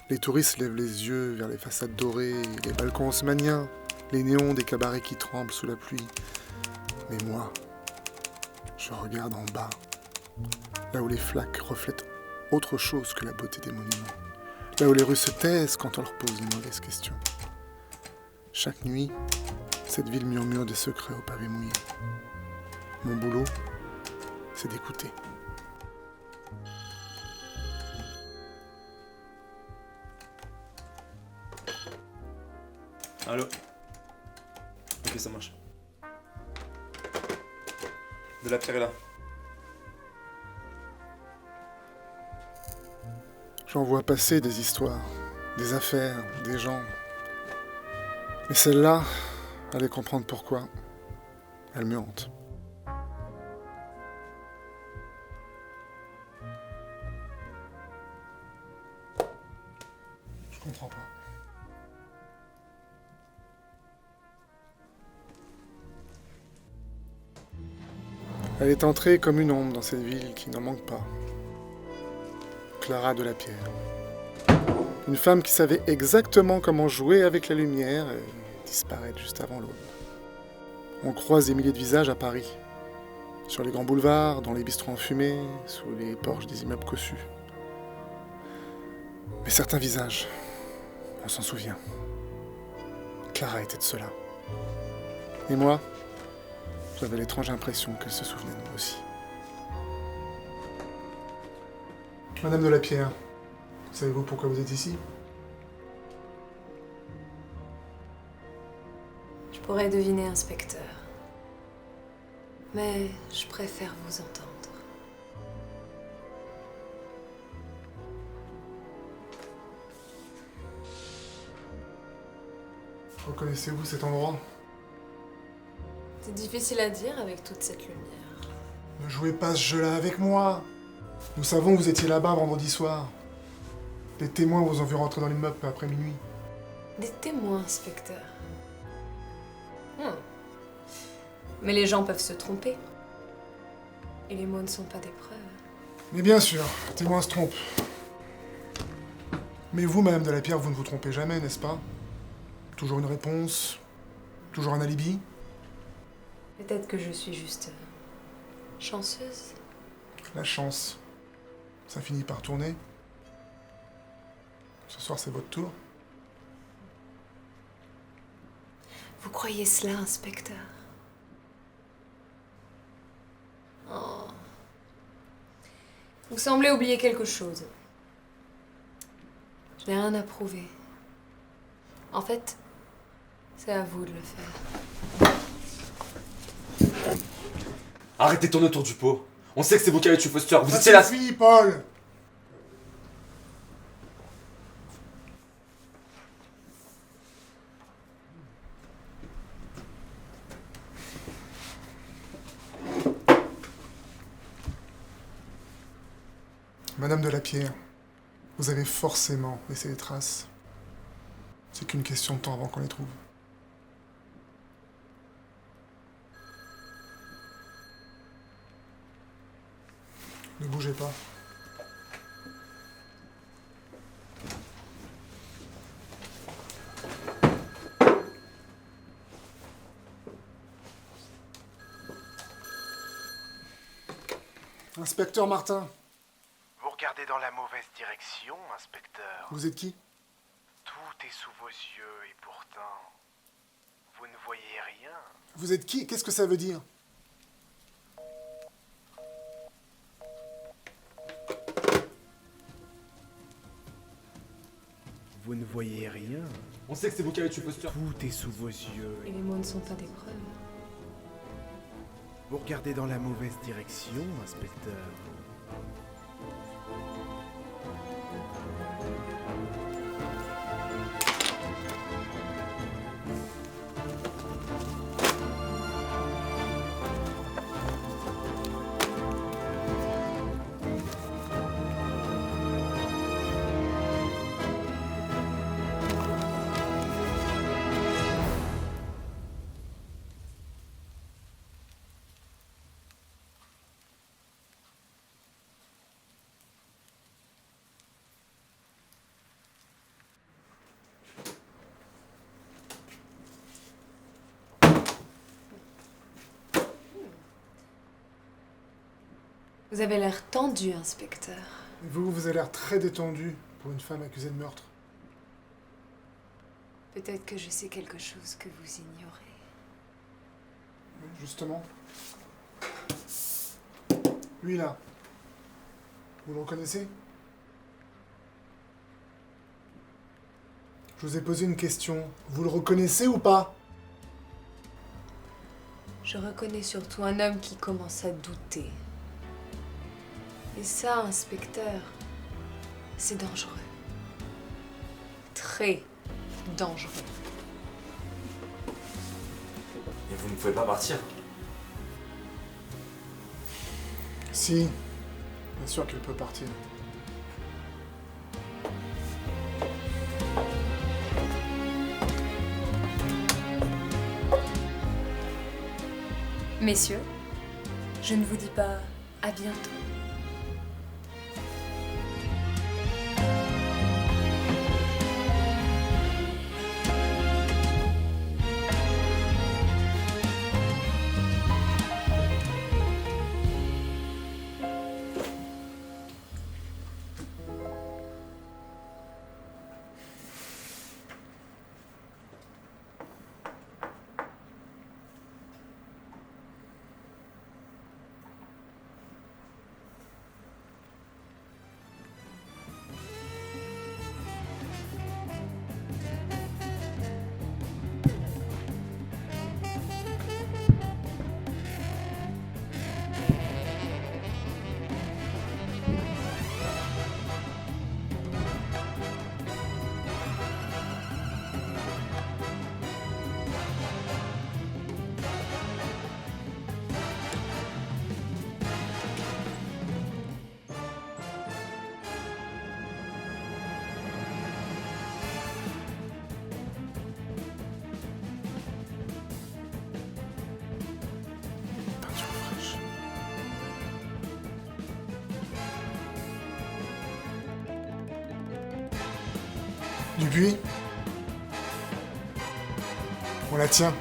Les touristes lèvent les yeux vers les façades dorées, les balcons haussmanniens, les néons des cabarets qui tremblent sous la pluie. Mais moi, je regarde en bas, là où les flaques reflètent autre chose que la beauté des monuments, là où les rues se taisent quand on leur pose une mauvaise question. Chaque nuit, cette ville murmure des secrets au pavé mouillé. Mon boulot, c'est d'écouter. Allô? Ok, ça marche. De la pierre est là. J'en vois passer des histoires, des affaires, des gens. Mais celle-là, allez comprendre pourquoi, elle me hante. Je comprends pas. Elle est entrée comme une ombre dans cette ville qui n'en manque pas. Clara de la Pierre. Une femme qui savait exactement comment jouer avec la lumière et disparaître juste avant l'aube. On croise des milliers de visages à Paris. Sur les grands boulevards, dans les bistrots enfumés, sous les porches des immeubles cossus. Mais certains visages, on s'en souvient. Clara était de ceux-là. Et moi, j'avais l'étrange impression qu'elle se souvenait de moi aussi. Madame de la Pierre, savez-vous pourquoi vous êtes ici? Je pourrais deviner, inspecteur. Mais je préfère vous entendre. Reconnaissez-vous cet endroit? C'est difficile à dire avec toute cette lumière. Ne jouez pas ce jeu-là avec moi. Nous savons que vous étiez là-bas vendredi soir. Les témoins vous ont vu rentrer dans l'immeuble peu après minuit. Des témoins, inspecteur. Mais les gens peuvent se tromper. Et les mots ne sont pas des preuves. Mais bien sûr, les témoins se trompent. Mais vous, Madame de la Pierre, vous ne vous trompez jamais, n'est-ce pas? Toujours une réponse? Toujours un alibi? Peut-être que je suis juste chanceuse. La chance, ça finit par tourner. Ce soir, c'est votre tour. Vous croyez cela, inspecteur? Oh. Vous semblez oublier quelque chose. Je n'ai rien à prouver. En fait, c'est à vous de le faire. Arrêtez de tourner autour du pot. On sait que c'est vous qui avez tué Foster. Vous étiez là. Ça suffit, Paul! Madame de la Pierre, vous avez forcément laissé des traces. C'est qu'une question de temps avant qu'on les trouve. Ne bougez pas. Inspecteur Martin, Vous regardez dans la mauvaise direction, inspecteur. vous êtes qui? Tout est sous vos yeux et pourtant, vous ne voyez rien. Vous êtes qui? Qu'est-ce que ça veut dire? Vous ne voyez rien. On sait que c'est vous qui avez tué Foster. Tout est sous vos yeux. Et les mots ne sont pas des preuves. Vous regardez dans la mauvaise direction, inspecteur. Vous avez l'air tendu, inspecteur. Et vous avez l'air très détendu pour une femme accusée de meurtre. Peut-être que je sais quelque chose que vous ignorez. Justement. Lui là. Vous le reconnaissez? Je vous ai posé une question. Vous le reconnaissez ou pas? Je reconnais surtout un homme qui commence à douter. Et ça, inspecteur, c'est dangereux. Très dangereux. Et vous ne pouvez pas partir. Si. Bien sûr qu'elle peut partir. Messieurs, je ne vous dis pas à bientôt. Peinture fraîche. Dupuis. On la tient.